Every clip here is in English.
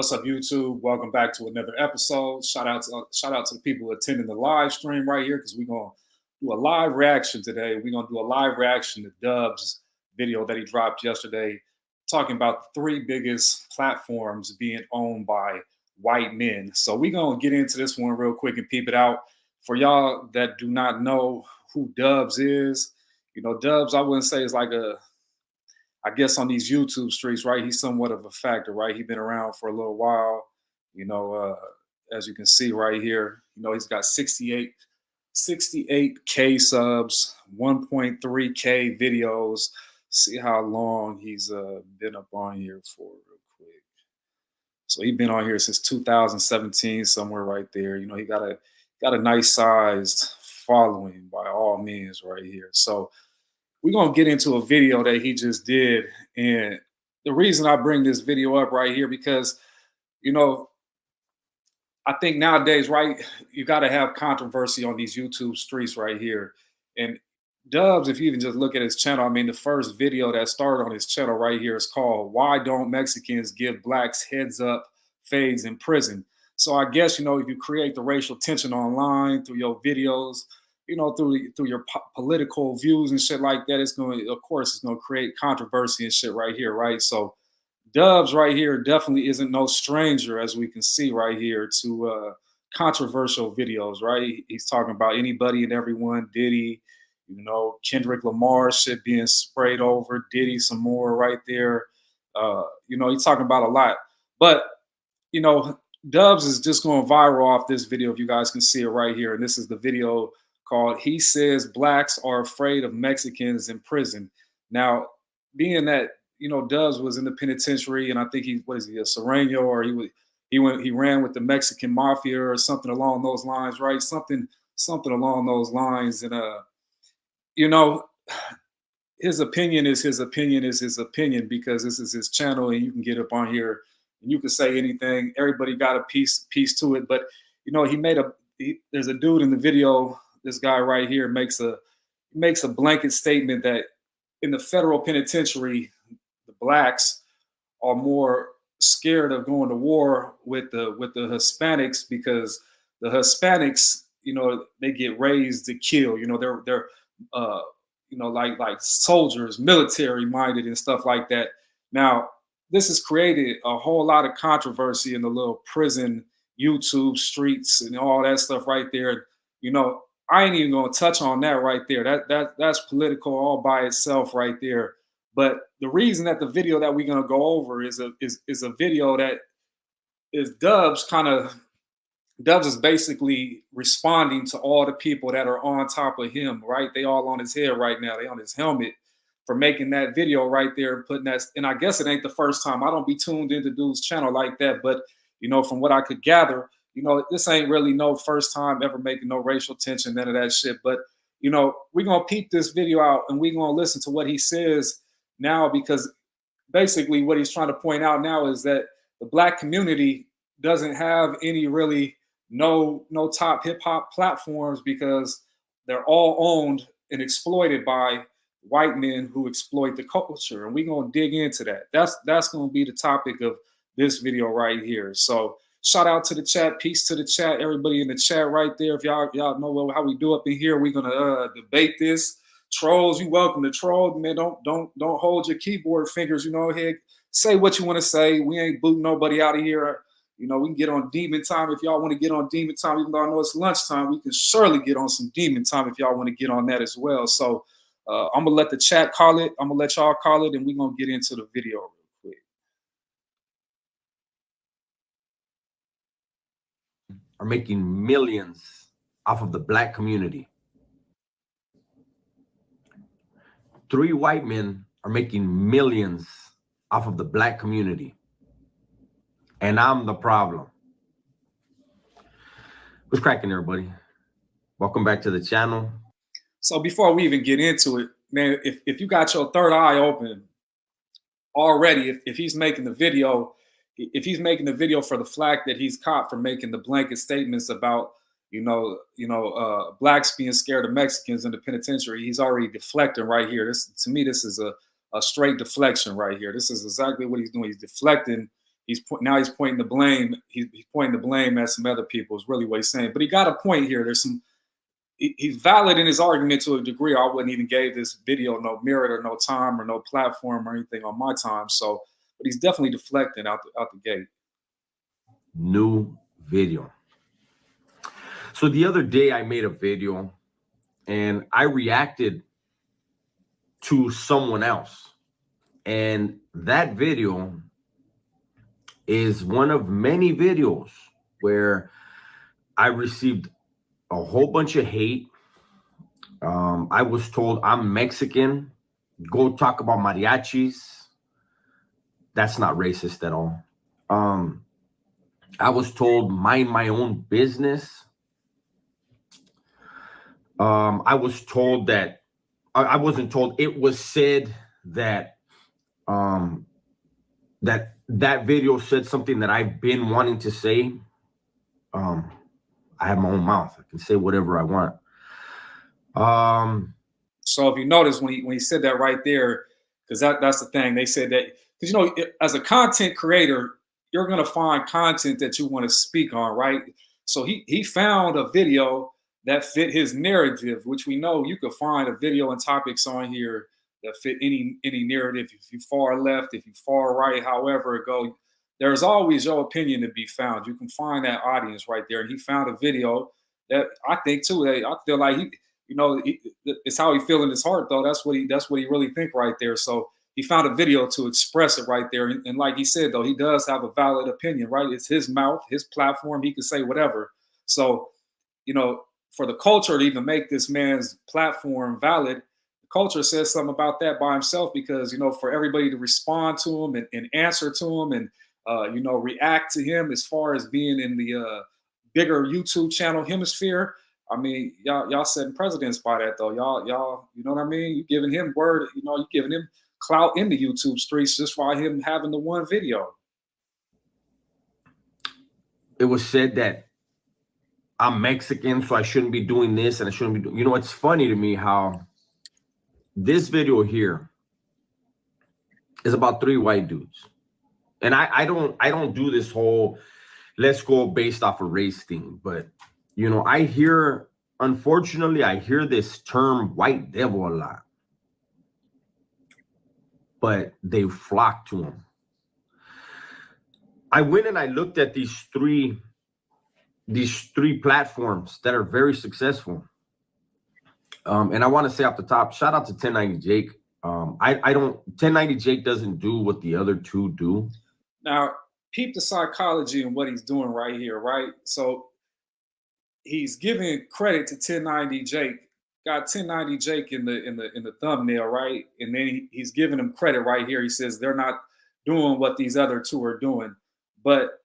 What's up, YouTube? Welcome back to another episode. Shout out to the people attending the live stream right here because we're gonna do a live reaction today. We're gonna do a live reaction to Dub's video that he dropped yesterday, talking about the three biggest platforms being owned by white men. So we're gonna get into this one real quick and peep it out. For y'all that do not know who Dubs is, Dubs, I wouldn't say is like I guess on these YouTube streets, right? He's somewhat of a factor, right? He's been around for a little while, as you can see right here. He's got 68K subs, 1.3K videos. See how long he's been up on here for real quick. So he's been on here since 2017, somewhere right there. He got a nice sized following by all means right here. So we're going to get into a video that he just did. And the reason I bring this video up right here, because, I think nowadays, right, you got to have controversy on these YouTube streets right here. And Dubs, if you even just look at his channel, I mean, the first video that started on his channel right here is called "Why Don't Mexicans Give Blacks Heads Up Fades in Prison?" So I guess, if you create the racial tension online through your videos, through your political views and shit like that, it's going to create controversy and shit right here, right? So Dubs right here definitely isn't no stranger, as we can see right here, to controversial videos, right? He's talking about anybody and everyone, Diddy, Kendrick Lamar shit being sprayed over, Diddy some more right there. He's talking about a lot. But, Dubs is just going viral off this video, if you guys can see it right here. And this is the video called "He Says Blacks Are Afraid of Mexicans in Prison." Now, being that, Dubs was in the penitentiary, and I think a Sereno, or he ran with the Mexican mafia or something along those lines, right? Something along those lines. And his opinion is his opinion because this is his channel and you can get up on here and you can say anything. Everybody got a piece to it. But there's a dude in the video. This guy right here makes a blanket statement that in the federal penitentiary, the blacks are more scared of going to war with the Hispanics because the Hispanics, they get raised to kill. They're like soldiers, military minded and stuff like that. Now, this has created a whole lot of controversy in the little prison YouTube streets and all that stuff right there. I ain't even gonna touch on that right there. That's political all by itself right there. But the reason that the video that we're gonna go over is a video that is Dubs is basically responding to all the people that are on top of him, right? They all on his head right now. They on his helmet for making that video right there and putting that. And I guess it ain't the first time. I don't be tuned into dude's channel like that, but from what I could gather, this ain't really no first time ever making no racial tension, none of that shit. But, we're going to peep this video out and we're going to listen to what he says now, because basically what he's trying to point out now is that the black community doesn't have any really no top hip hop platforms because they're all owned and exploited by white men who exploit the culture. And we're going to dig into that. That's going to be the topic of this video right here. So shout out to the chat. Peace to the chat. Everybody in the chat right there. If y'all know how we do up in here, we're gonna debate this. Trolls, you welcome to troll, man. Don't hold your keyboard fingers. Hey, say what you want to say. We ain't booting nobody out of here. We can get on demon time if y'all want to get on demon time. Even though I know it's lunchtime, we can surely get on some demon time if y'all want to get on that as well. So I'm gonna let the chat call it. I'm gonna let y'all call it, and we're gonna get into the video real quick. Are making millions off of the black community. 3 white men are making millions off of the black community. And I'm the problem. What's cracking, everybody? Welcome back to the channel. So before we even get into it, man, if you got your third eye open already, if he's making the video, for the flack that he's caught for making the blanket statements about, blacks being scared of Mexicans in the penitentiary, he's already deflecting right here. To me, this is a straight deflection right here. This is exactly what he's doing. He's deflecting now he's pointing the blame. He's pointing the blame at some other people. Is really what he's saying. But he got a point here. There's some. He's valid in his argument to a degree. I wouldn't even give this video no merit or no time or no platform or anything on my time. So, but he's definitely deflecting out the gate. New video. So the other day I made a video and I reacted to someone else. And that video is one of many videos where I received a whole bunch of hate. I was told I'm Mexican. Go talk about mariachis. That's not racist at all. I was told mind my own business. I was told that I wasn't told. It was said that that video said something that I've been wanting to say. I have my own mouth. I can say whatever I want. So if you notice when he said that right there, because that's the thing, they said that because as a content creator, you're gonna find content that you want to speak on, right? So he found a video that fit his narrative, which we know you could find a video and topics on here that fit any narrative. If you far left, if you far right, however it go, there's always your opinion to be found. You can find that audience right there. And he found a video that I think too. I feel like it's how he feel in his heart though. That's what he really think right there. So he found a video to express it right there. And like he said though, he does have a valid opinion, right? It's his mouth, his platform. He can say whatever. So for the culture to even make this man's platform valid, the culture says something about that by himself because for everybody to respond to him and answer to him and react to him as far as being in the bigger YouTube channel hemisphere. I mean, y'all setting precedents by that though. Y'all, you know what I mean? You giving him word, you giving him clout in the YouTube streets just by him having the one video. It was said that I'm Mexican, so I shouldn't be doing this and I shouldn't be doing, it's funny to me how this video here is about 3 white dudes. And I don't do this whole let's go based off a race thing, but unfortunately I hear this term white devil a lot. But they flock to him. I went and I looked at these three platforms that are very successful. And I want to say off the top, shout out to 1090 Jake. 1090 Jake doesn't do what the other two do. Now, peep the psychology and what he's doing right here, right? So he's giving credit to 1090 Jake. Got 1090 Jake in the thumbnail, right? And then he's giving him credit right here. He says they're not doing what these other two are doing, but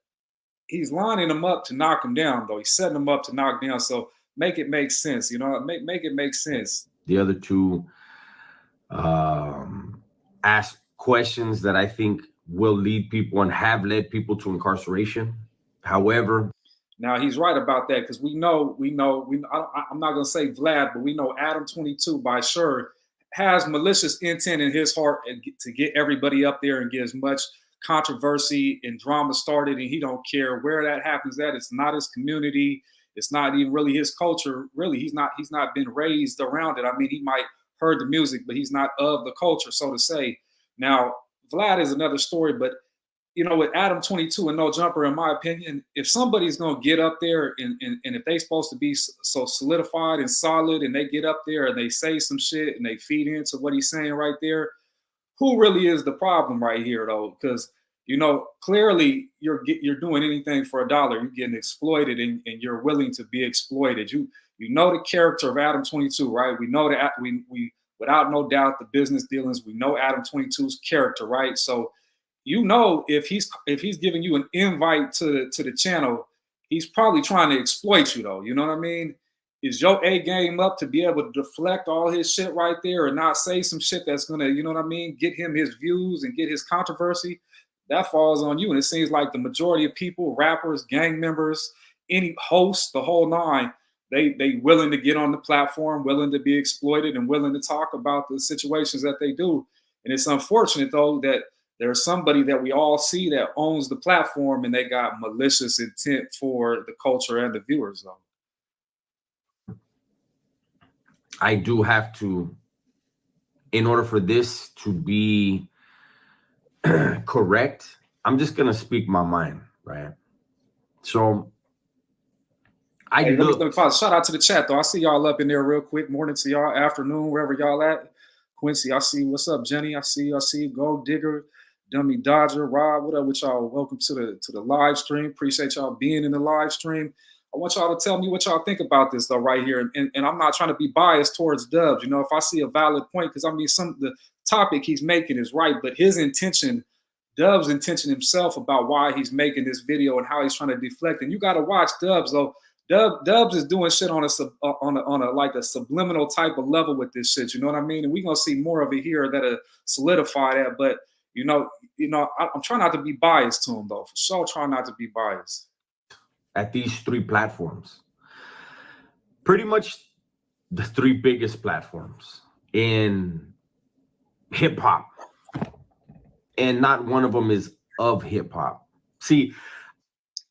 he's lining them up to knock them down, though. He's setting them up to knock down. So make it make sense, make it make sense. The other two ask questions that I think will lead people and have led people to incarceration. However, now he's right about that because we know. I'm not gonna say Vlad, but we know Adam 22 by sure has malicious intent in his heart to get everybody up there and get as much controversy and drama started, and he don't care where that happens at. It's not his community. It's not even really his culture. Really, he's not been raised around it. I mean, he might heard the music, but he's not of the culture, so to say. Now, Vlad is another story, but with Adam 22 and No Jumper, in my opinion, if somebody's gonna get up there and if they supposed to be so solidified and solid, and they get up there and they say some shit and they feed into what he's saying right there, who really is the problem right here though? Because clearly you're doing anything for a dollar. You're getting exploited and you're willing to be exploited. You know the character of Adam 22, right? We know that we without no doubt the business dealings. We know Adam 22's character, right? So if he's giving you an invite to the channel, he's probably trying to exploit you though. You know what I mean? Is your A game up to be able to deflect all his shit right there and not say some shit that's gonna, get him his views and get his controversy? That falls on you. And it seems like the majority of people, rappers, gang members, any host, the whole nine, they willing to get on the platform, willing to be exploited and willing to talk about the situations that they do. And it's unfortunate though that there's somebody that we all see that owns the platform, and they got malicious intent for the culture and the viewers, though. I do have to, in order for this to be correct, I'm just gonna speak my mind, right? So Hey, let me pause. Shout out to the chat though. I see y'all up in there real quick. Morning to y'all, afternoon, wherever y'all at. Quincy, I see. What's up, Jenny? I see you. I see you. Gold Digger, Dummy Dodger, Rob. What up with y'all? Welcome to the live stream. Appreciate y'all being in the live stream. I want y'all to tell me what y'all think about this though, right here. And I'm not trying to be biased towards Dubs. You know, if I see a valid point, because I mean, the topic he's making is right, but his intention, Dubs' intention himself about why he's making this video and how he's trying to deflect. And you got to watch Dubs though. Dubs is doing shit on a like a subliminal type of level with this shit. You know what I mean? And we're gonna see more of it here that'll solidify that. But you know, I'm trying not to be biased to him though. For sure, trying not to be biased. At these three platforms, pretty much the three biggest platforms in hip hop, and not one of them is of hip hop. See.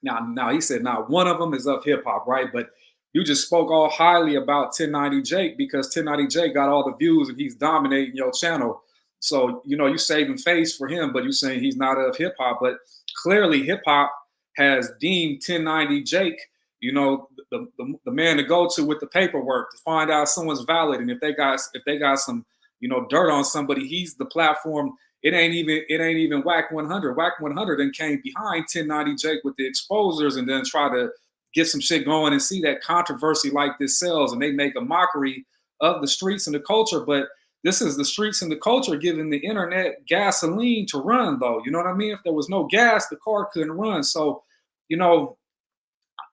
Now he said not one of them is of hip hop, right? But you just spoke all highly about 1090 Jake because 1090 Jake got all the views and he's dominating your channel. So, you know, you saving face for him, but you saying he's not of hip hop. But clearly hip hop has deemed 1090 Jake, you know, the man to go to with the paperwork to find out someone's valid. And if they got some, you know, dirt on somebody, he's the platform. It ain't even Whack 100. Whack 100 then came behind 1090 Jake with the exposers and then try to get some shit going and see that controversy like this sells. And they make a mockery of the streets and the culture. But this is the streets and the culture giving the internet gasoline to run, though. You know what I mean? If there was no gas, the car couldn't run. So, you know,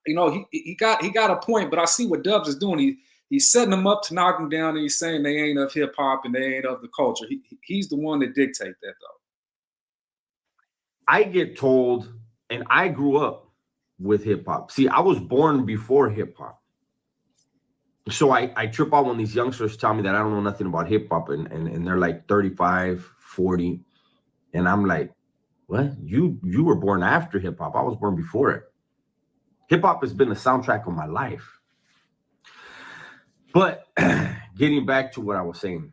he got a point. But I see what Dubs is doing. He's setting them up to knock them down, and he's saying they ain't of hip hop and they ain't of the culture. He's the one that dictate that, though. I get told, and I grew up with hip hop. See, I was born before hip hop. So I trip out when these youngsters tell me that I don't know nothing about hip hop and they're like 35, 40. And I'm like, what? You were born after hip hop. I was born before it. Hip hop has been the soundtrack of my life. But getting back to what I was saying.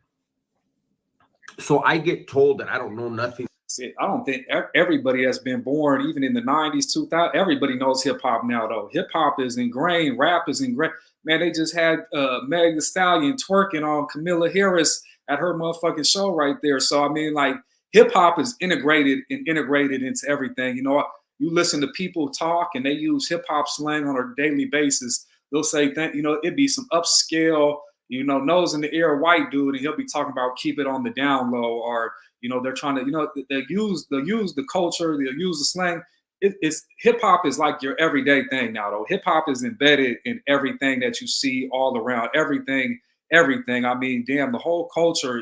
So I get told that I don't know nothing. See, I don't think everybody that's been born, even in the 90s, 2000, everybody knows hip hop now, though. Hip hop is ingrained. Rap is ingrained. Man, they just had Meg Thee Stallion twerking on Camilla Harris at her motherfucking show right there. So, I mean, like, hip hop is integrated into everything. You know, you listen to people talk and they use hip hop slang on a daily basis. They'll say, you know, it'd be some upscale, you know, nose in the air white dude, and he'll be talking about keep it on the down low, or, you know, they're trying to, you know, they'll use the culture, they'll use the slang. It's hip hop is like your everyday thing now, though. Hip hop is embedded in everything that you see all around, everything. I mean, damn, the whole culture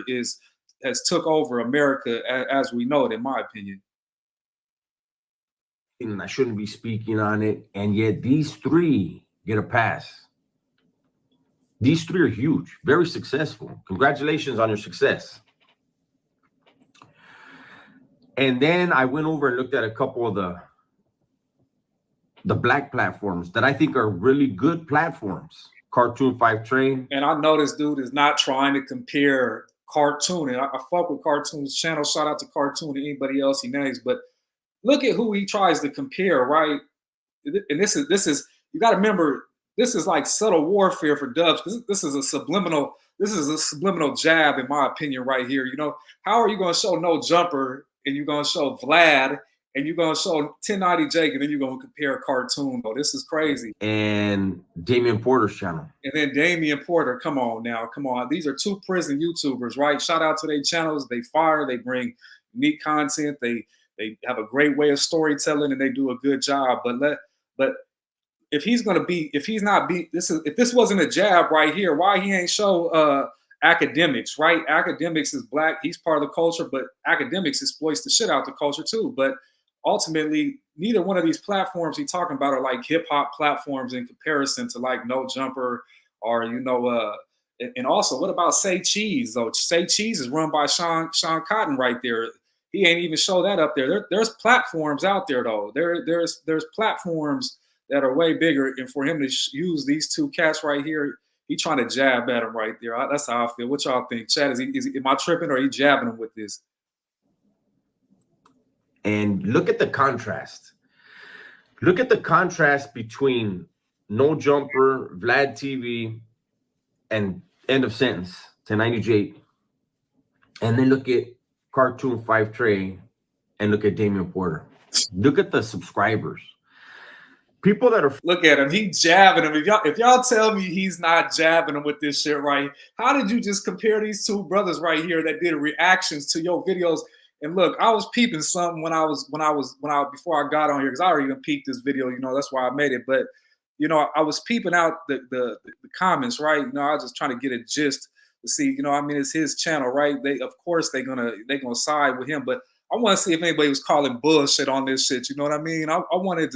has took over America as we know it, in my opinion. And I shouldn't be speaking on it, and yet these three get a pass. These three are huge, very successful. Congratulations on your success. And then I went over and looked at a couple of the black platforms that I think are really good platforms. Cartoon 5 Train. And I know this dude is not trying to compare Cartoon. And I fuck with Cartoon's channel. Shout out to Cartoon and anybody else he names. But look at who he tries to compare, right? And this is you got to remember, this is like subtle warfare for Dubs. This is a subliminal jab, in my opinion, right here. You know, how are you going to show No Jumper and you're going to show Vlad and you're going to show 1090 Jake and then you're going to compare Cartoon? Though this is crazy. And Damian Porter's channel. And then Damian Porter, come on. These are two prison YouTubers, right? Shout out to their channels. They fire. They bring unique content. They have a great way of storytelling and they do a good job. But if this wasn't a jab right here, why he ain't show Academics, right? Academics is black. He's part of the culture, but Academics exploits the shit out the culture too. But ultimately, neither one of these platforms he's talking about are like hip hop platforms in comparison to like No Jumper or, you know, and also what about Say Cheese though? Say Cheese is run by Sean Cotton right there. He ain't even show that up there. There's platforms out there though. There's platforms that are way bigger, and for him to use these two cats right here, he trying to jab at him right there. That's how I feel. What y'all think? Chad, am I tripping or are he jabbing him with this? And look at the contrast. Look at the contrast between No Jumper, Vlad TV, and End of Sentence, 1090J. And then look at Cartoon 5 Trey and look at Damian Porter. Look at the subscribers. People that are look at him, he jabbing him. If y'all tell me he's not jabbing him with this shit, right? How did you just compare these two brothers right here that did reactions to your videos? And look, I was peeping something before I got on here, because I already even peeped this video, you know, that's why I made it. But you know, I was peeping out the comments, right? You know, I was just trying to get a gist to see, you know, I mean, it's his channel, right? Of course they're gonna side with him, but I want to see if anybody was calling bullshit on this shit. You know what I mean? I wanted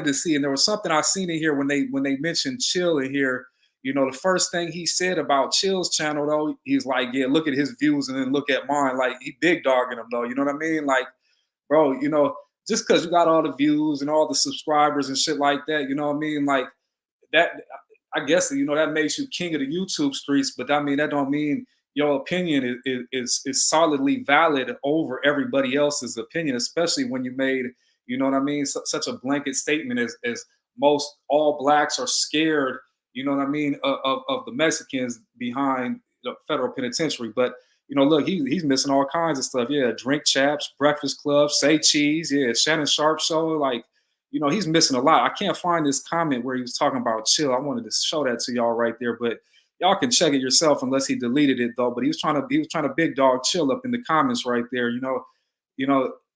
to see, and there was something I seen in here when they mentioned Chill in here. You know, the first thing he said about Chill's channel, though, he's like, yeah, look at his views and then look at mine. Like, he big dogging him, though. You know what I mean? Like, bro, you know, just because you got all the views and all the subscribers and shit like that, you know what I mean? Like, that, I guess, you know, that makes you king of the YouTube streets. But I mean, that don't mean your opinion is solidly valid over everybody else's opinion, especially when you made, you know what I mean, such a blanket statement as most all blacks are scared, you know what I mean, of the Mexicans behind the federal penitentiary. But, you know, look, he's missing all kinds of stuff. Yeah, Drink Chaps, Breakfast Club, Say Cheese. Yeah, Shannon Sharp Show. Like, you know, he's missing a lot. I can't find this comment where he was talking about Chill. I wanted to show that to y'all right there, but y'all can check it yourself unless he deleted it though. But he was trying to big dog Chill up in the comments right there. You know,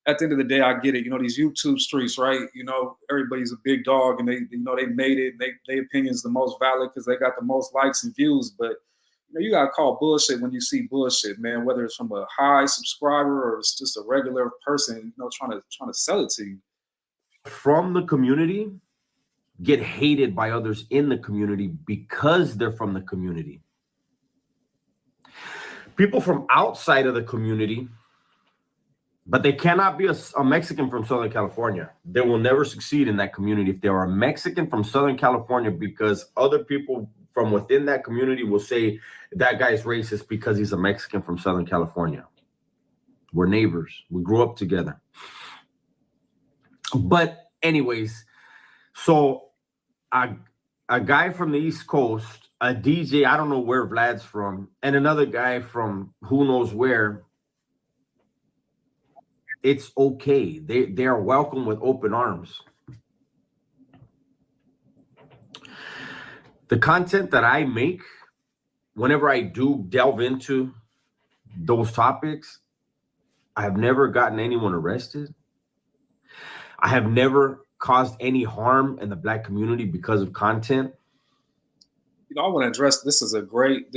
at the end of the day, I get it. You know, these YouTube streets, right? You know, everybody's a big dog, and they made it. Their opinion's the most valid because they got the most likes and views. But you know, you gotta call bullshit when you see bullshit, man. Whether it's from a high subscriber or it's just a regular person, you know, trying to sell it to you. From the community get hated by others in the community because they're from the community. People from outside of the community, but they cannot be a Mexican from Southern California. They will never succeed in that community if they are a Mexican from Southern California, because other people from within that community will say that guy's racist because he's a Mexican from Southern California. We're neighbors. We grew up together. But anyways, so a guy from the East Coast, a DJ, I don't know where Vlad's from, and another guy from who knows where, it's okay. They are welcome with open arms. The content that I make, whenever I do delve into those topics, I have never gotten anyone arrested. I have never caused any harm in the black community because of content. You know, I want to address this is a great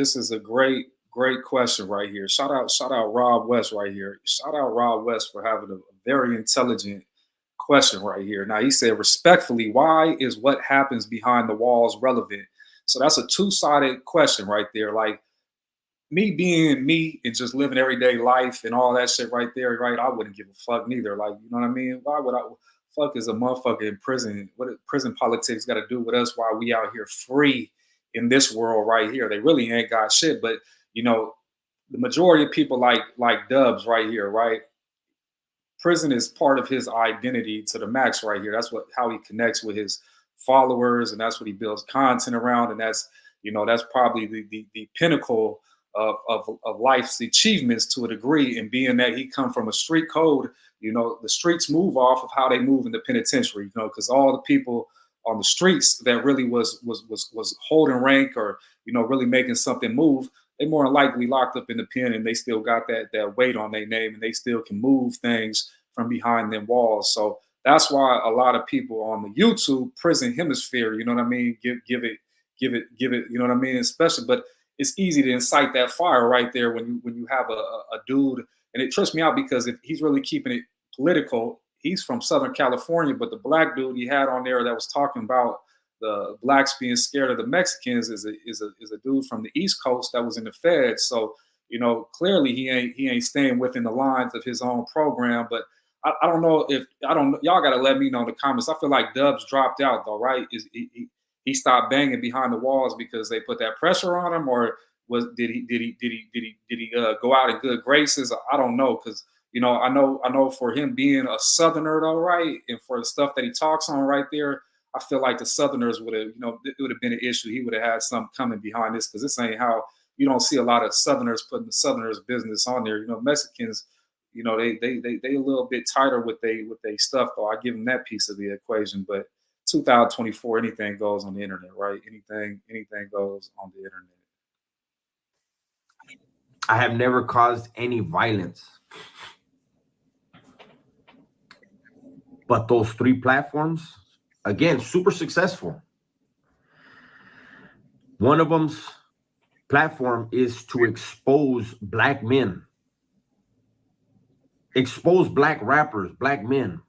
question right here. Shout out Rob West right here. Shout out Rob West for having a very intelligent question right here. Now, he said, respectfully, why is what happens behind the walls relevant? So that's a two-sided question right there. Like, me being me and just living everyday life and all that shit right there, right? I wouldn't give a fuck neither. Like, you know what I mean? Why would I? Fuck is a motherfucker in prison. What prison politics got to do with us while we out here free in this world right here? They really ain't got shit. But you know, the majority of people like Dubs right here, right? Prison is part of his identity to the max right here. That's how he connects with his followers, and that's what he builds content around, and that's, you know, that's probably the pinnacle of life's achievements to a degree. And being that he come from a street code, you know, the streets move off of how they move in the penitentiary, you know, because all the people on the streets that really was holding rank or, you know, really making something move, they more than likely locked up in the pen, and they still got that weight on their name, and they still can move things from behind them walls. So that's why a lot of people on the YouTube prison hemisphere, you know what I mean, give it, you know what I mean, especially, but it's easy to incite that fire right there when you have a dude, and it trips me out because if he's really keeping it political, he's from Southern California, but the black dude he had on there that was talking about the blacks being scared of the Mexicans is a dude from the East Coast that was in the Feds. So, you know, clearly he ain't staying within the lines of his own program. But I don't know if I don't. Y'all got to let me know in the comments. I feel like Dubs dropped out though, right? He stopped banging behind the walls because they put that pressure on him, or was did he go out in good graces? I don't know, because you know I know for him being a Southerner though, right, and for the stuff that he talks on right there, I feel like the Southerners would have, you know, it would have been an issue. He would have had something coming behind this, because this ain't how you don't see a lot of Southerners putting the Southerners business on there. You know, Mexicans, you know, they a little bit tighter with they stuff though. I give them that piece of the equation. But 2024, anything goes on the internet, right? Anything goes on the internet. I have never caused any violence. But those 3 platforms, again, super successful. One of them's platform is to expose black men, expose black rappers, black men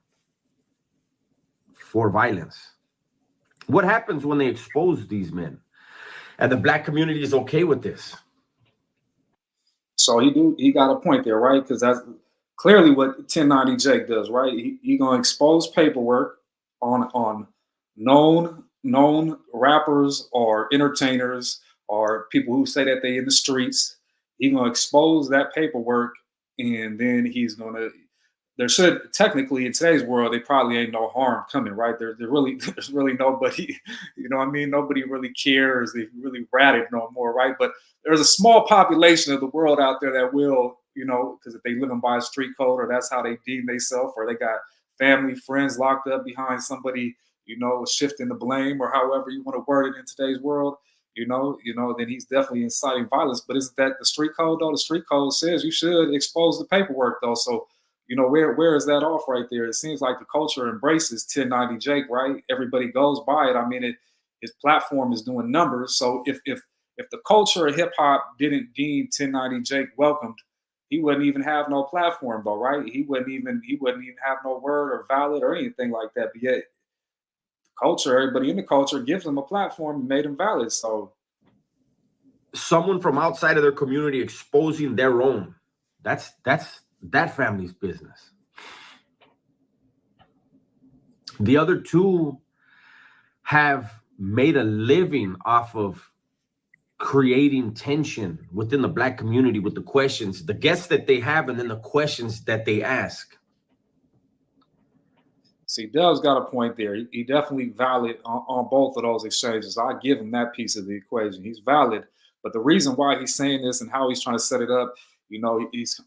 for violence. What happens when they expose these men? And the black community is okay with this. So he got a point there, right? Because that's clearly what 1090 Jake does, right? He gonna expose paperwork on known rappers or entertainers or people who say that they in the streets. He gonna expose that paperwork, and then he's gonna. There should technically in today's world, there probably ain't no harm coming, right? There really there's really nobody, you know what I mean? Nobody really cares. They really ratted no more, right? But there's a small population of the world out there that will, you know, because if they living by a street code, or that's how they deem themselves, or they got family, friends locked up behind somebody, you know, shifting the blame, or however you want to word it in today's world, you know, then he's definitely inciting violence. But isn't that the street code though? The street code says you should expose the paperwork though. So you know, where is that off right there? It seems like the culture embraces 1090 Jake, right? Everybody goes by it. I mean, his platform is doing numbers. So if the culture of hip hop didn't deem 1090 Jake welcomed, he wouldn't even have no platform though, right? He wouldn't even have no word or valid or anything like that. But yet culture, everybody in the culture gives him a platform and made him valid. So someone from outside of their community exposing their own, that's that family's business. The other 2 have made a living off of creating tension within the black community with the questions, the guests that they have, and then the questions that they ask. See, Dub's got a point there. He definitely valid on both of those exchanges. I give him that piece of the equation. He's valid, but the reason why he's saying this and how he's trying to set it up, you know, he's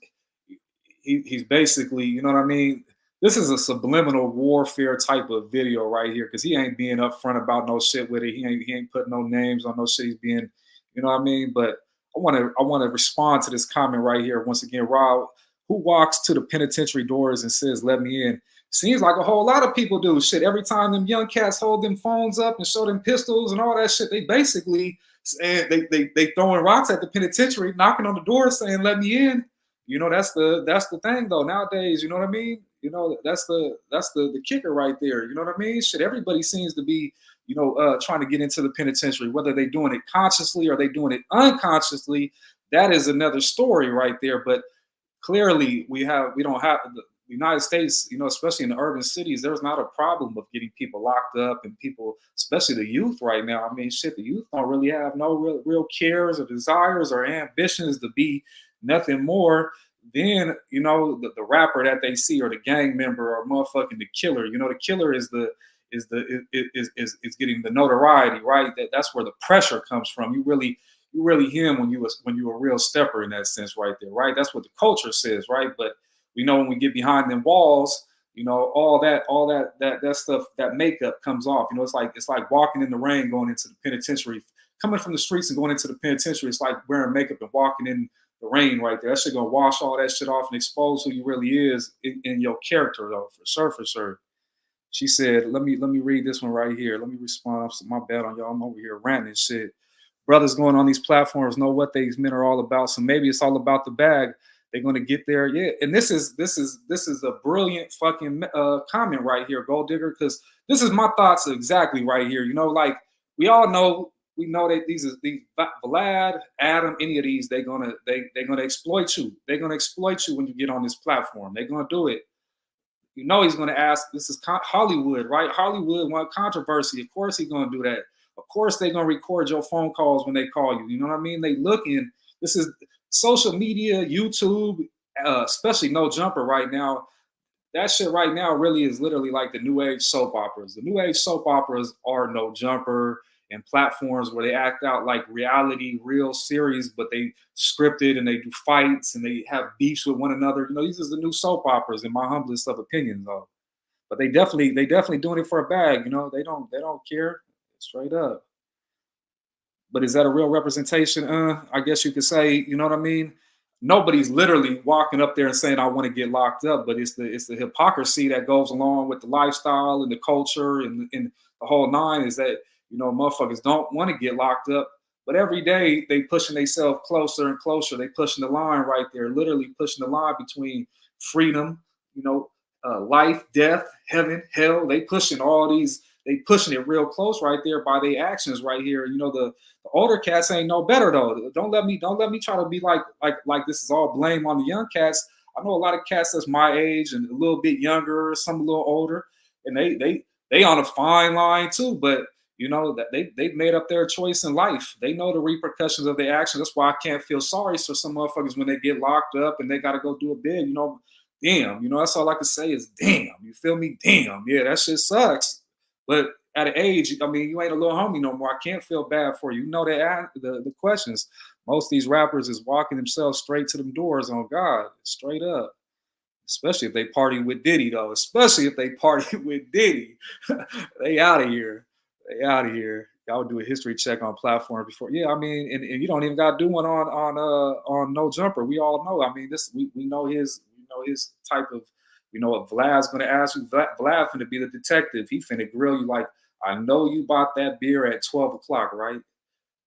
basically, you know what I mean? This is a subliminal warfare type of video right here, because he ain't being upfront about no shit with it. He ain't putting no names on no shit. He's being, you know what I mean? But I want to respond to this comment right here once again. Rob, who walks to the penitentiary doors and says, "Let me in"? Seems like a whole lot of people do. Shit, every time them young cats hold them phones up and show them pistols and all that shit, they basically they throwing rocks at the penitentiary, knocking on the door saying, "Let me in." You know, that's the thing though nowadays. You know what I mean? You know, that's the kicker right there. You know what I mean? Shit, everybody seems to be, you know, trying to get into the penitentiary, whether they're doing it consciously or they doing it unconsciously. That is another story right there. But clearly, we don't have the United States, you know, especially in the urban cities, there's not a problem with getting people locked up, and people, especially the youth right now. I mean, shit, the youth don't really have no real cares or desires or ambitions to be nothing more than, you know, the rapper that they see, or the gang member, or motherfucking the killer. You know, the killer is getting the notoriety, right? That's where the pressure comes from. You really him when you a real stepper in that sense right there, right? That's what the culture says, right? But we know when we get behind them walls, you know, all that stuff, that makeup comes off. You know, it's like walking in the rain going into the penitentiary, coming from the streets and going into the penitentiary. It's like wearing makeup and walking in the rain right there. That shit gonna wash all that shit off and expose who you really is in your character though, for sure. She said, let me read this one right here. Let me respond. My bad on y'all. I'm over here ranting shit. Brothers going on these platforms know what these men are all about. So maybe it's all about the bag. They're going to get there. Yeah. And this is a brilliant fucking comment right here, Gold Digger, because this is my thoughts exactly right here. You know, like we all know we know that these Vlad, Adam, any of these, they're gonna exploit you. They're gonna exploit you when you get on this platform. They're gonna do it. You know he's gonna ask. This is Hollywood, right? Hollywood want controversy. Of course he's gonna do that. Of course they're gonna record your phone calls when they call you. You know what I mean? They looking. This is social media, YouTube, especially No Jumper right now. That shit right now really is literally like the new age soap operas. The new age soap operas are No Jumper and platforms where they act out like reality, real series, but they scripted and they do fights and they have beefs with one another. You know, these are the new soap operas in my humblest of opinions, though. But they definitely doing it for a bag. You know, they don't care straight up. But is that a real representation? I guess you could say, you know what I mean? Nobody's literally walking up there and saying, I want to get locked up, but it's the hypocrisy that goes along with the lifestyle and the culture and the whole nine is that, you know, motherfuckers don't want to get locked up. But every day they pushing themselves closer and closer. They pushing the line right there, literally pushing the line between freedom, you know, life, death, heaven, hell. They pushing all these, they pushing it real close right there by their actions right here. You know, the older cats ain't no better though. Don't let me try to be like this is all blame on the young cats. I know a lot of cats that's my age and a little bit younger, some a little older, and they on a fine line too. But you know that they've made up their choice in life. They know the repercussions of their actions. That's why I can't feel sorry for some motherfuckers when they get locked up and they got to go do a bid. You know, damn. You know, that's all I can say is damn. You feel me? Damn. Yeah, that shit sucks. But at an age, I mean, you ain't a little homie no more. I can't feel bad for you. You know the questions. Most of these rappers is walking themselves straight to them doors on God, straight up. Especially if they party with Diddy, though. Especially if they party with Diddy. They out of here. They out of here. Y'all do a history check on platforms before. Yeah, I mean, and you don't even got to do one on No Jumper. We all know. I mean, this we know his type of. You know what Vlad's gonna ask you. Vlad finna be the detective. He finna grill you like, I know you bought that beer at 12 o'clock, right?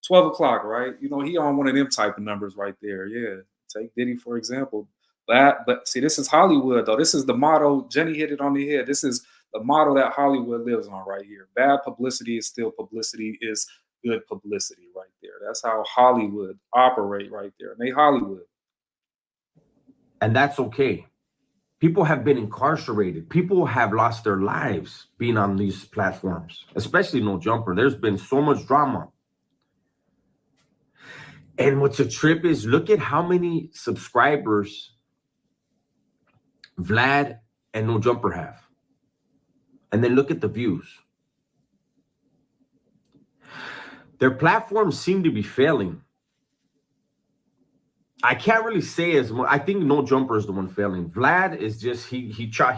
12 o'clock, right? You know, he on one of them type of numbers right there. Yeah. Take Diddy, for example. But see, this is Hollywood, though. This is the motto. Jenny hit it on the head. This is the model that Hollywood lives on right here. Bad publicity is still publicity is good publicity right there. That's how Hollywood operate right there. And they Hollywood. And that's okay. People have been incarcerated. People have lost their lives being on these platforms, especially No Jumper. There's been so much drama. And what's a trip is look at how many subscribers Vlad and No Jumper have. And then look at the views. Their platforms seem to be failing. I can't really say as much. I think No Jumper is the one failing. Vlad is just he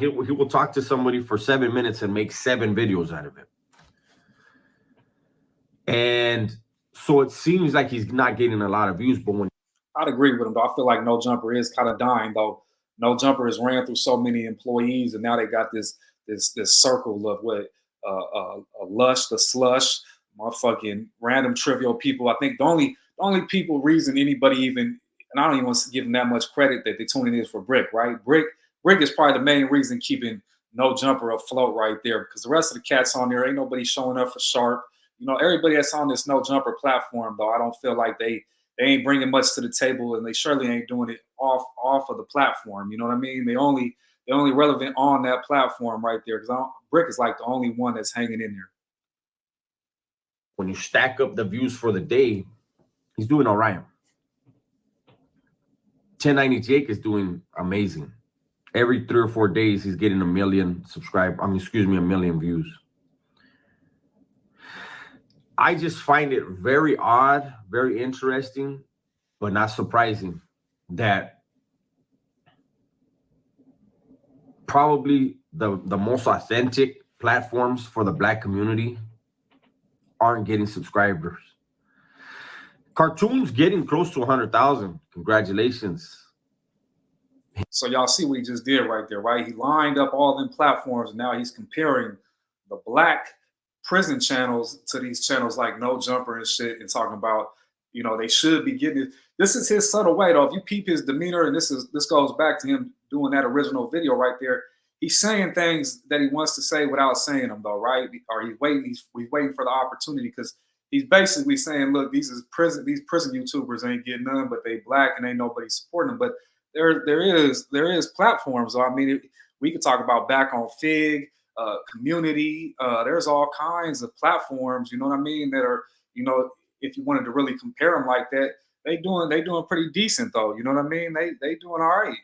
will talk to somebody for 7 minutes and make 7 videos out of it. And so it seems like he's not getting a lot of views. But when I'd agree with him, though. I feel like No Jumper is kind of dying, though. No Jumper has ran through so many employees, and now they got this circle of what a lush, the slush, motherfucking random trivial people. I think the only people reason anybody even. And I don't even want to give them that much credit that they're tuning in for Brick, right? Brick is probably the main reason keeping No Jumper afloat right there because the rest of the cats on there ain't nobody showing up for Sharp. You know, everybody that's on this No Jumper platform, though, I don't feel like they ain't bringing much to the table, and they surely ain't doing it off of the platform. You know what I mean? They're only relevant on that platform right there because Brick is like the only one that's hanging in there. When you stack up the views for the day, he's doing all right. 1090 Jake is doing amazing. Every 3 or 4 days, he's getting 1 million a million views. I just find it very odd, very interesting, but not surprising that probably the most authentic platforms for the Black community aren't getting subscribers. Cartoon's getting close to 100,000. Congratulations. So y'all see what he just did right there, right? He lined up all them platforms, and now he's comparing the Black prison channels to these channels like No Jumper and shit, and talking about, you know, they should be getting it. This is his subtle way, though. If you peep his demeanor, and this goes back to him doing that original video right there. He's saying things that he wants to say without saying them, though, right? Or he's waiting for the opportunity because he's basically saying, look, these prison YouTubers ain't getting none, but they black and ain't nobody supporting them. But there is platforms. I mean, we could talk about Back on Fig, Community. There's all kinds of platforms. You know what I mean? That are, if you wanted to really compare them like that, they doing pretty decent though. You know what I mean? They doing all right.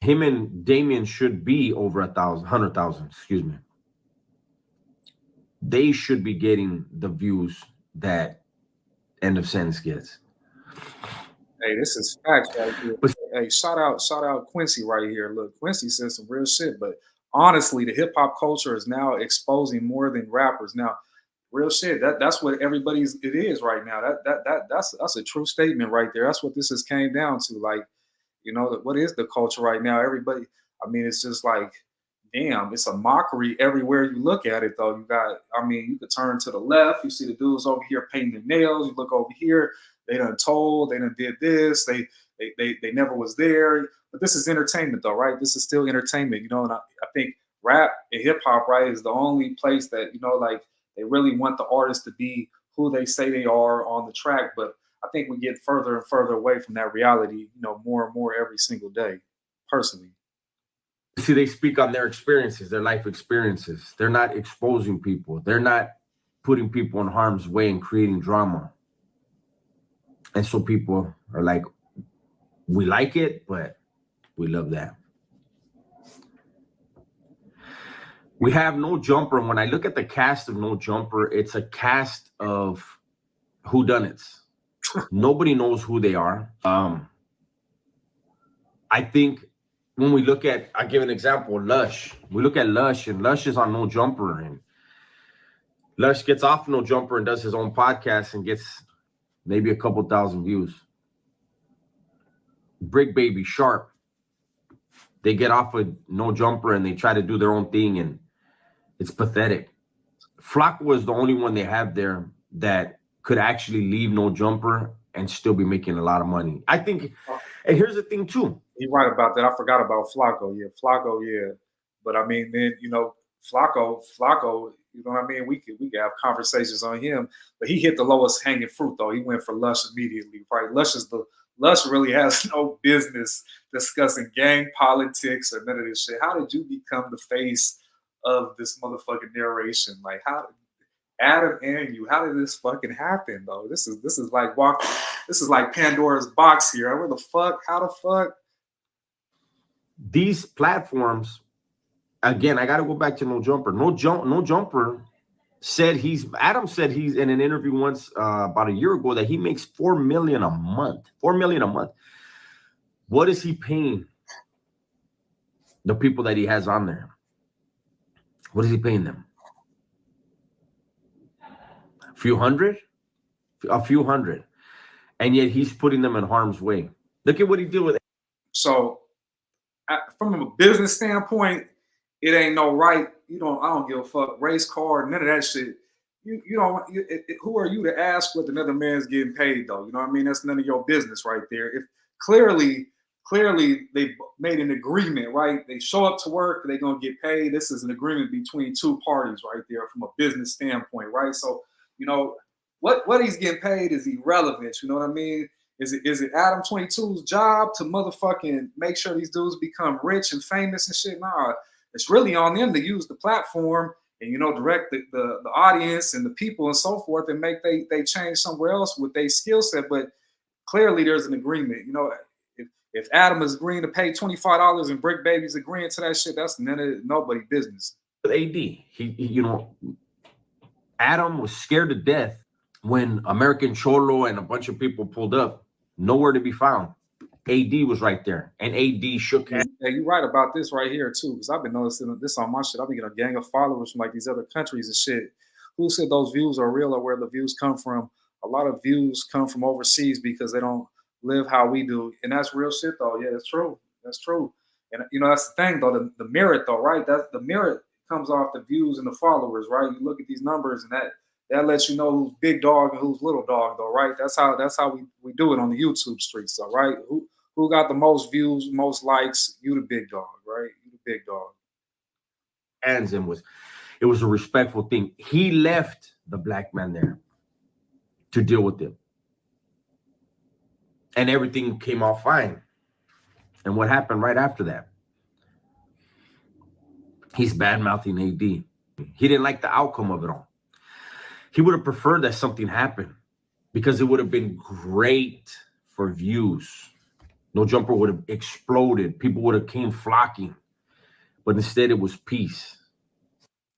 Him and Damien should be over 100,000. Excuse me. They should be getting the views that End of Sentence gets. Hey, this is facts right here. But, hey, shout out Quincy right here. Look, Quincy says some real shit, but honestly, the hip hop culture is now exposing more than rappers. Now, real shit. That's what it is right now. That's a true statement right there. That's what this has came down to. Like, what is the culture right now? Everybody, I mean, it's just like, damn, it's a mockery everywhere you look at it, though. You could turn to the left, you see the dudes over here painting their nails. You look over here, they done told, they done did this, they never was there. But this is entertainment, though, right? This is still entertainment, and I think rap and hip hop, right, is the only place that, like, they really want the artists to be who they say they are on the track. But I think we get further and further away from that reality, more and more every single day, personally. See, they speak on their experiences, their life experiences. They're not exposing people. They're not putting people in harm's way and creating drama. And so people are like, we like it, but we love that. We have No Jumper. And when I look at the cast of No Jumper, it's a cast of whodunits. Nobody knows who they are. I think when we look at, I'll give an example, Lush. We look at Lush, and Lush is on No Jumper, and Lush gets off No Jumper and does his own podcast and gets maybe a couple thousand views. Brick Baby, Sharp, they get off with No Jumper and they try to do their own thing, and it's pathetic. Flacco was the only one they have there that could actually leave No Jumper and still be making a lot of money. I think, and here's the thing too. You're right about that. I forgot about Flacco. Yeah, Flacco. Yeah, but I mean, then Flacco. You know what I mean? We could have conversations on him, but he hit the lowest hanging fruit though. He went for Lush immediately. Right? Lush really has no business discussing gang politics or none of this shit. How did you become the face of this motherfucking narration? Like, how Adam and you? How did this fucking happen though? This is like Pandora's box here. Where the fuck? How the fuck? These platforms, again, I got to go back to No Jumper. No Jumper said Adam said he's in an interview once about a year ago that he makes $4 million a month. $4 million a month. What is he paying the people that he has on there? What is he paying them? A few hundred. And yet he's putting them in harm's way. Look at what he did with. So, from a business standpoint, it ain't no right. I don't give a fuck. Race card, none of that shit. Who are you to ask what another man's getting paid though? You know what I mean? That's none of your business right there. If clearly they made an agreement, right? They show up to work, they're gonna get paid. This is an agreement between two parties right there from a business standpoint, right? So, what he's getting paid is irrelevant. You know what I mean? Is it Adam 22's job to motherfucking make sure these dudes become rich and famous and shit? Nah, it's really on them to use the platform and direct the audience and the people and so forth and make they change somewhere else with their skill set. But clearly there's an agreement. If Adam is agreeing to pay $25 and Brick Baby's agreeing to that shit, that's nobody business. With AD, Adam was scared to death when American Cholo and a bunch of people pulled up. Nowhere to be found. AD was right there, and AD shook his. Yeah, you're right about this right here too, because I've been noticing this on my shit. I've been getting a gang of followers from like these other countries and shit. Who said those views are real or where the views come from? A lot of views come from overseas because they don't live how we do, and that's real shit though. Yeah, it's true. That's true. And that's the thing though. The merit though, right? That's the merit comes off the views and the followers, right? You look at these numbers and that lets you know who's big dog and who's little dog, though, right? That's how we do it on the YouTube streets, though, right? Who got the most views, most likes? You the big dog, right? You the big dog. And it was a respectful thing. He left the black man there. to deal with it. And everything came out fine. And what happened right after that? He's bad-mouthing AD. He didn't like the outcome of it all. He would have preferred that something happened because it would have been great for views. No Jumper would have exploded. People would have came flocking. But instead, it was peace.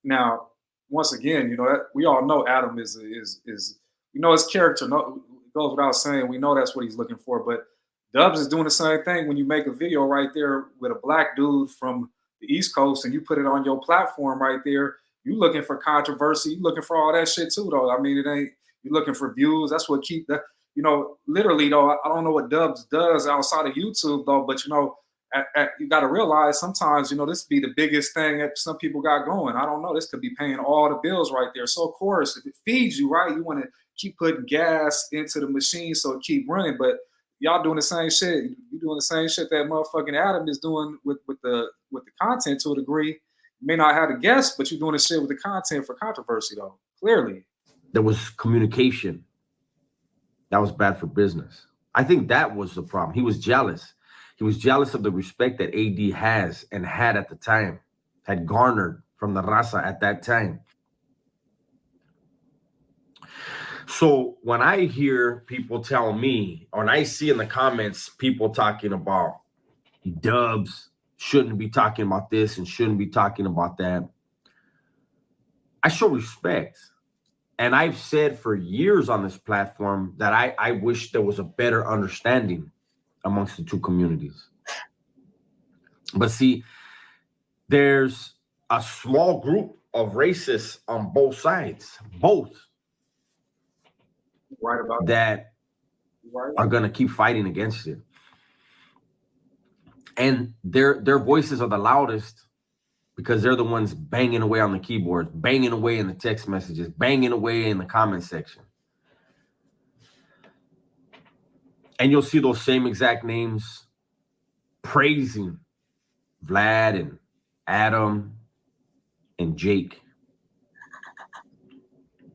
Now, once again, you know, that we all know Adam is you know, his character. No, it goes without saying. We know that's what he's looking for. But Dubs is doing the same thing when you make a video right there with a black dude from the East Coast and you put it on your platform right there. You looking for controversy. You looking for all that shit too, though. I mean, it ain't you looking for views. That's what keep the, you know, literally though. I don't know what Dubs does outside of YouTube though, but you know, you got to realize sometimes, you know, this be the biggest thing that some people got going. I don't know. This could be paying all the bills right there. So of course, if it feeds you, right, you want to keep putting gas into the machine so it keep running. But y'all doing the same shit. You doing the same shit that motherfucking Adam is doing with the content to a degree. You may not have the guests, but you're doing the shit with the content for controversy though. Clearly, there was communication. That was bad for business. I think that was the problem. He was jealous. He was jealous of the respect that AD has and had at the time, had garnered from the raza at that time. So when I hear people tell me, or I see in the comments people talking about Dubs shouldn't be talking about this and shouldn't be talking about that, I show respect. And I've said for years on this platform that I wish there was a better understanding amongst the two communities. But see, there's a small group of racists on both sides, right about that right. are going to keep fighting against it. And their voices are the loudest because they're the ones banging away on the keyboards, banging away in the text messages, banging away in the comment section. And you'll see those same exact names praising Vlad and Adam and Jake.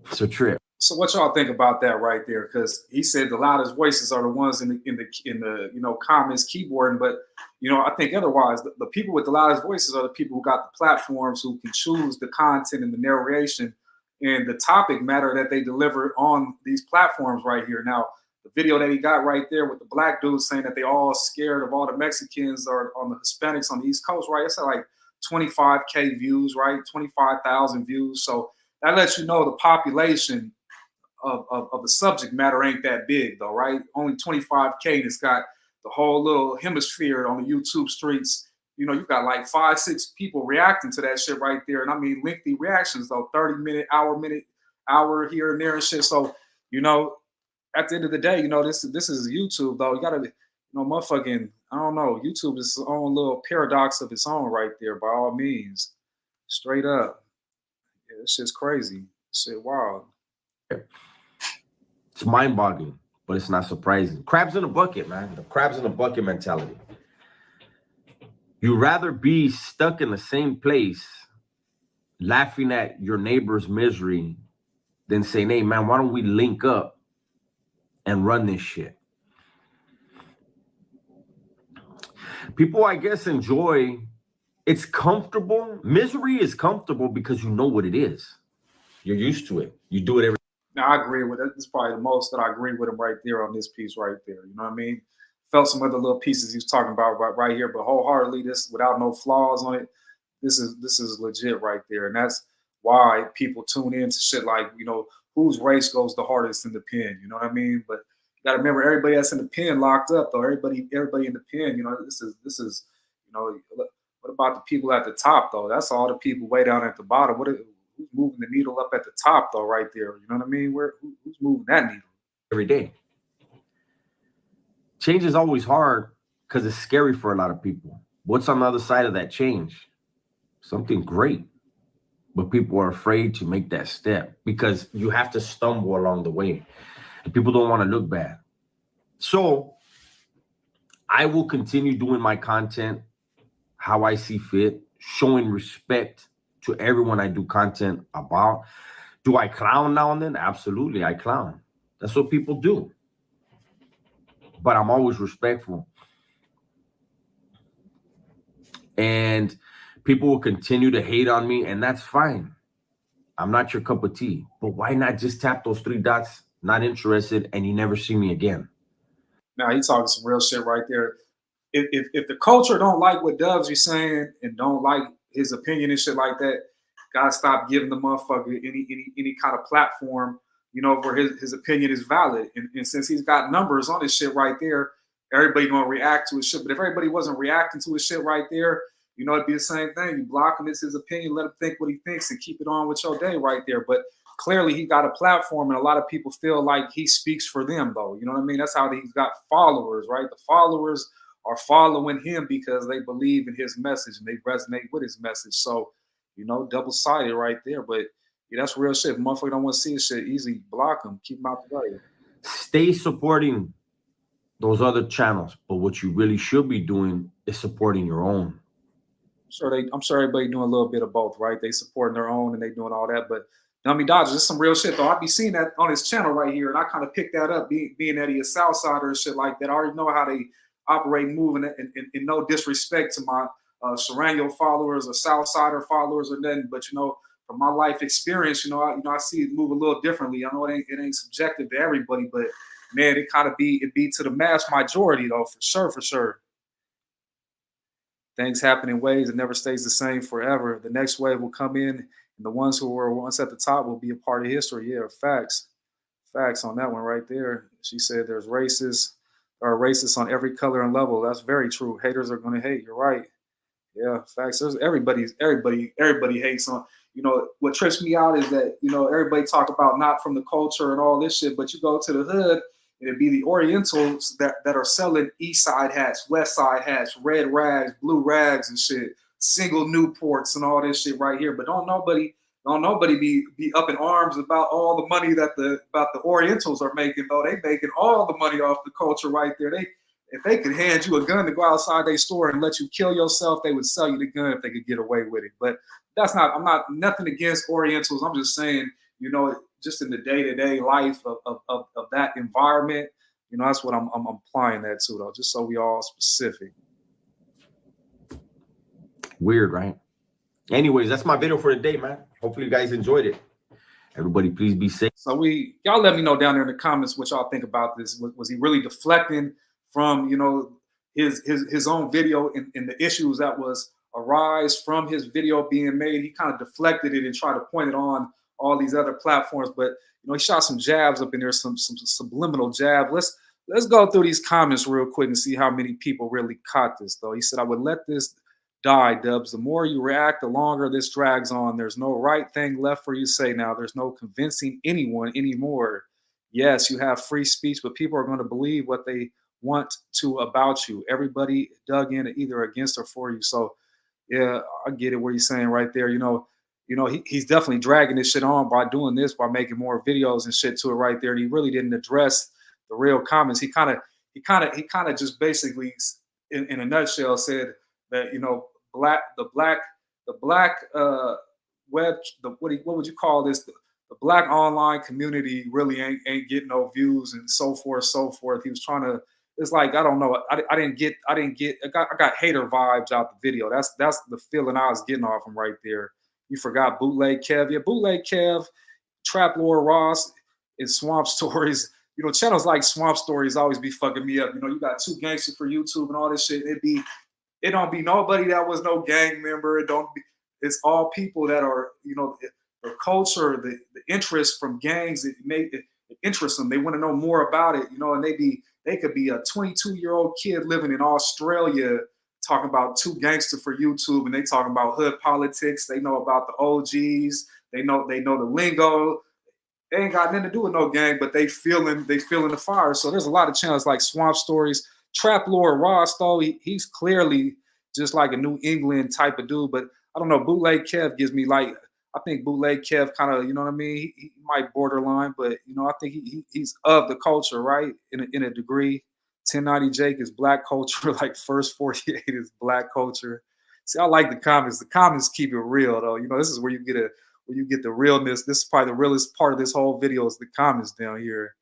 It's a trip. So what y'all think about that right there? Because he said the loudest voices are the ones in the you know comments keyboarding, but you know I think otherwise. The people with the loudest voices are the people who got the platforms, who can choose the content and the narration and the topic matter that they deliver on these platforms right here. Now, the video that he got right there with the black dude saying that they all scared of all the Mexicans or on the Hispanics on the East Coast, right? It's like 25K views, right? 25,000 views. So that lets you know the population of the subject matter ain't that big though, right? Only 25K, and it's got the whole little hemisphere on the YouTube streets. You know, you got like 5-6 people reacting to that shit right there. And I mean lengthy reactions though, 30-minute, hour here and there and shit. So, you know, at the end of the day, you know, this is YouTube though. You gotta, you know, motherfucking, I don't know, YouTube is its own little paradox of its own right there, by all means. Straight up. Yeah, this shit's crazy. Shit wild. It's mind-boggling, but it's not surprising. Crabs in a bucket, man. The crabs in a bucket mentality. You'd rather be stuck in the same place laughing at your neighbor's misery than saying, hey, man, why don't we link up and run this shit? People, I guess, enjoy, it's comfortable. Misery is comfortable because you know what it is. You're used to it. You do it every. Now, I agree with it. It's probably the most that I agree with him right there on this piece right there. You know what I mean? Felt some other little pieces he was talking about right here, but wholeheartedly, this without no flaws on it, this is legit right there. And that's why people tune in to shit like, you know, whose race goes the hardest in the pen. You know what I mean? But you got to remember, everybody that's in the pen locked up, though. Everybody in the pen, you know, this is, you know, what about the people at the top, though? That's all the people way down at the bottom. Who's moving the needle up at the top, though, right there? You know what I mean? Who's moving that needle? Every day. Change is always hard because it's scary for a lot of people. What's on the other side of that change? Something great. But people are afraid to make that step because you have to stumble along the way. And people don't want to look bad. So I will continue doing my content how I see fit, showing respect to everyone I do content about. Do I clown now and then? Absolutely, I clown. That's what people do. But I'm always respectful. And people will continue to hate on me, and that's fine. I'm not your cup of tea. But why not just tap those three dots, not interested, and you never see me again? Now he talking some real shit right there. If the culture don't like what Dubs is saying and don't like his opinion and shit like that, gotta stop giving the motherfucker any kind of platform, you know, where his opinion is valid. And since he's got numbers on his shit right there, everybody gonna react to his shit. But if everybody wasn't reacting to his shit right there, you know, it'd be the same thing. You block him, it's his opinion, let him think what he thinks and keep it on with your day right there. But clearly he got a platform and a lot of people feel like he speaks for them though. You know what I mean? That's how he's got followers, right? The followers are following him because they believe in his message and they resonate with his message. So, you know, double-sided right there. But yeah, that's real shit. If motherfucker don't want to see his shit, easily block him, keep him out the way. Stay supporting those other channels, but what you really should be doing is supporting your own. I'm sure everybody doing a little bit of both, right? They supporting their own and they doing all that. But Dummy Dodgers, this is some real shit though. I be seeing that on his channel right here, and I kind of picked that up, being that he is Southsider and shit like that. I already know how they operate, moving, and no disrespect to my Serrano followers or Southsider followers or nothing, but you know, from my life experience, I see it move a little differently. I know it ain't subjective to everybody, but man, it kind of be to the mass majority though, for sure. Things happen in waves. It never stays the same forever. The next wave will come in, and the ones who were once at the top will be a part of history. Yeah, facts on that one right there. She said there's racists. There are racists on every color and level. That's very true. Haters are going to hate. You're right. Yeah, facts. There's everybody hates on. You know, what trips me out is that, you know, everybody talk about not from the culture and all this shit, but you go to the hood and it'd be the Orientals that are selling East Side hats, West Side hats, red rags, blue rags and shit, single Newports and all this shit right here. But don't nobody be up in arms about all the money that the Orientals are making, though. They making all the money off the culture right there. If they could hand you a gun to go outside their store and let you kill yourself, they would sell you the gun if they could get away with it. But I'm not nothing against Orientals. I'm just saying, you know, just in the day-to-day life of that environment, you know, that's what I'm applying that to, though, just so we all specific. Weird, right? Anyways, that's my video for today, man. Hopefully you guys enjoyed it. Everybody, please be safe. So y'all let me know down there in the comments what y'all think about this. Was he really deflecting from, you know, his own video and the issues that was arise from his video being made? He kind of deflected it and tried to point it on all these other platforms, but you know, he shot some jabs up in there, some subliminal jab. Let's go through these comments real quick and see how many people really caught this, though. He said, I would let this die, Dubs. The more you react, the longer this drags on. There's no right thing left for you to say now. There's no convincing anyone anymore. Yes, you have free speech, but people are going to believe what they want to about you. Everybody dug in either against or for you. So yeah, I get it what you're saying right there. You know, he's definitely dragging this shit on by doing this, by making more videos and shit to it right there. And he really didn't address the real comments. He kind of just basically, in a nutshell, said that, you know, the black web, what would you call this? The black online community really ain't getting no views and so forth. He was trying to. It's like, I don't know. I got hater vibes out the video. That's the feeling I was getting off him right there. You forgot Bootleg Kev. Yeah, Bootleg Kev, Trap Lord Ross, and Swamp Stories. You know, channels like Swamp Stories always be fucking me up. You know, you got Too Gangster for YouTube and all this shit. It don't be nobody that was no gang member. It's all people that are, you know, the culture, the interest from gangs. It interests them. They want to know more about it, you know, and they could be a 22-year-old kid living in Australia talking about Too Gangster for YouTube, and they talking about hood politics. They know about the OGs. They know the lingo. They ain't got nothing to do with no gang, but they feeling the fire. So there's a lot of channels like Swamp Stories. Trap Lord Ross, though, he's clearly just like a New England type of dude. But I don't know, Bootleg Kev gives me like, I think Bootleg Kev kind of, you know what I mean? He might borderline, but, you know, I think he's of the culture, right? In a degree. 1090 Jake is black culture, like First 48 is black culture. See, I like the comments. The comments keep it real, though. You know, this is where you get the realness. This is probably the realest part of this whole video is the comments down here.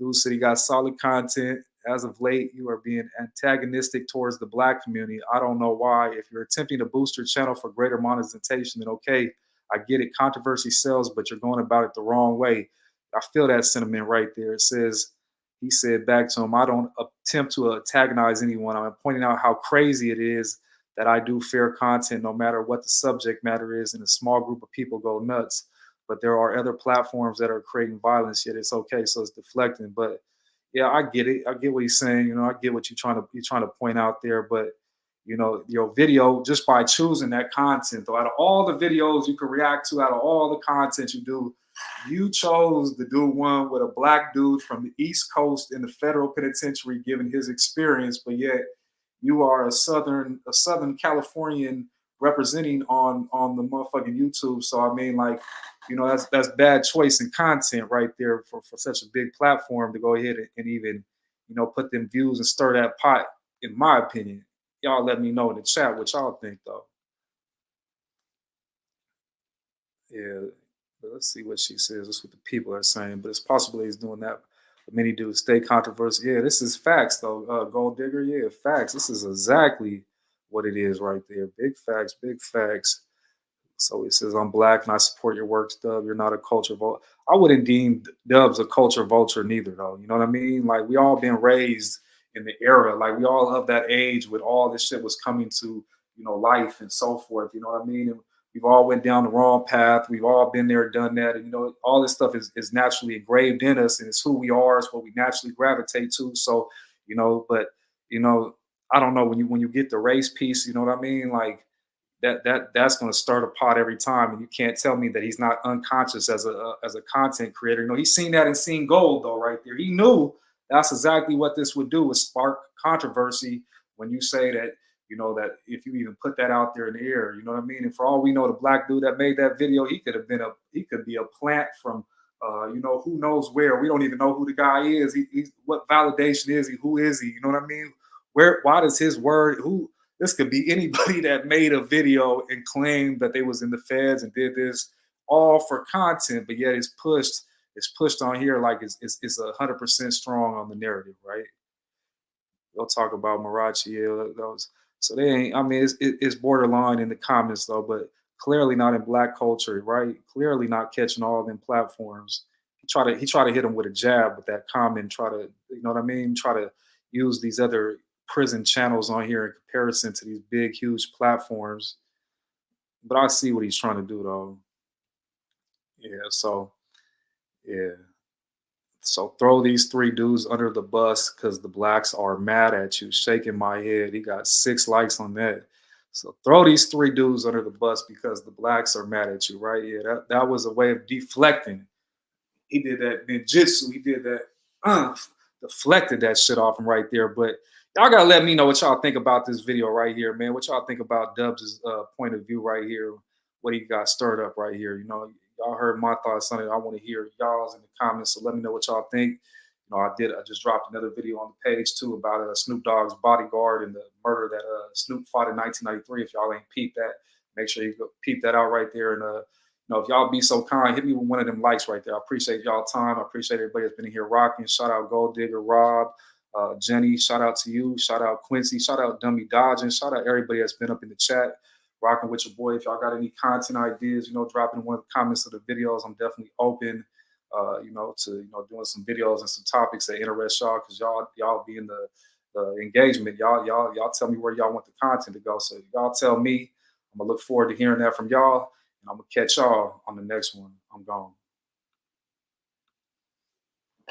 Dude said he got solid content. As of late, you are being antagonistic towards the black community. I don't know why. If you're attempting to boost your channel for greater monetization, then okay, I get it. Controversy sells, but you're going about it the wrong way. I feel that sentiment right there. It says, he said back to him, I don't attempt to antagonize anyone. I'm pointing out how crazy it is that I do fair content no matter what the subject matter is, and a small group of people go nuts. But there are other platforms that are creating violence, yet it's okay. So it's deflecting. But yeah, I get it. I get what he's saying. You know, I get what you're trying to point out there. But you know, your video, just by choosing that content, though, out of all the videos you can react to, out of all the content you do, you chose to do one with a black dude from the East Coast in the federal penitentiary, given his experience, but yet you are a Southern Californian representing on the motherfucking YouTube. So I mean, like, you know, that's bad choice in content right there for such a big platform to go ahead and even, you know, put them views and stir that pot, in my opinion. Y'all let me know in the chat what y'all think though. Yeah, but let's see what she says. That's what the people are saying. But it's possible he's doing that. But many do stay controversy. Yeah, this is facts though. Gold digger. Yeah, facts. This is exactly what it is right there. Big facts. Big facts. So it says, I'm black and I support your works, Dub. You're not a culture vulture. I wouldn't deem Dub's a culture vulture neither, though. You know what I mean? Like, we all been raised in the era. Like, we all of that age when all this shit was coming to, you know, life and so forth. You know what I mean? And we've all went down the wrong path. We've all been there, done that. And, you know, all this stuff is naturally engraved in us, and it's who we are. It's what we naturally gravitate to. So, you know, but, you know, I don't know, when you get the race piece, you know what I mean? Like, that's going to start a pot every time, and you can't tell me that he's not unconscious as a content creator. You know, he's seen that and seen gold though right there. He knew that's exactly what this would do, is spark controversy. When you say that, you know, that if you even put that out there in the air, you know what I mean. And for all we know, the black dude that made that video, he could be a plant from you know, who knows where. We don't even know who the guy is. He's what validation is he? Who is he? You know what I mean? Why does his word, who, this could be anybody that made a video and claimed that they was in the feds and did this all for content, but yet it's pushed on here like it's 100% strong on the narrative, right? They'll talk about Marachi, yeah, those. So they ain't. I mean, it's borderline in the comments though, but clearly not in black culture, right? Clearly not catching all them platforms. He try to hit them with a jab with that comment. Try to, you know what I mean? Try to use these other prison channels on here in comparison to these big, huge platforms. But I see what he's trying to do though. Yeah. So yeah. So throw these three dudes under the bus because the blacks are mad at you. Shaking my head. He got 6 likes on that. So throw these three dudes under the bus because the blacks are mad at you, right? Yeah, that was a way of deflecting. He did that ninjutsu. He did that, deflected that shit off him right there. But y'all gotta let me know what y'all think about this video right here, man. What y'all think about Dubs' point of view right here? What he got stirred up right here? You know, y'all heard my thoughts on it. I want to hear y'all's in the comments. So let me know what y'all think. You know, I just dropped another video on the page too about Snoop Dogg's bodyguard and the murder that Snoop fought in 1993. If y'all ain't peeped that, make sure you go peep that out right there. And you know, if y'all be so kind, hit me with one of them likes right there. I appreciate y'all time. I appreciate everybody that's been in here rocking. Shout out Gold Digger, Rob, Jenny. Shout out to you. Shout out Quincy. Shout out Dummy Dodging. Shout out everybody that's been up in the chat rocking with your boy. If y'all got any content ideas, you know, drop in one of the comments of the videos. I'm definitely open, you know, to, you know, doing some videos and some topics that interest y'all, because y'all be in the engagement. Y'all tell me where y'all want the content to go. So y'all tell me. I'm gonna look forward to hearing that from y'all, and I'm gonna catch y'all on the next one. I'm gone.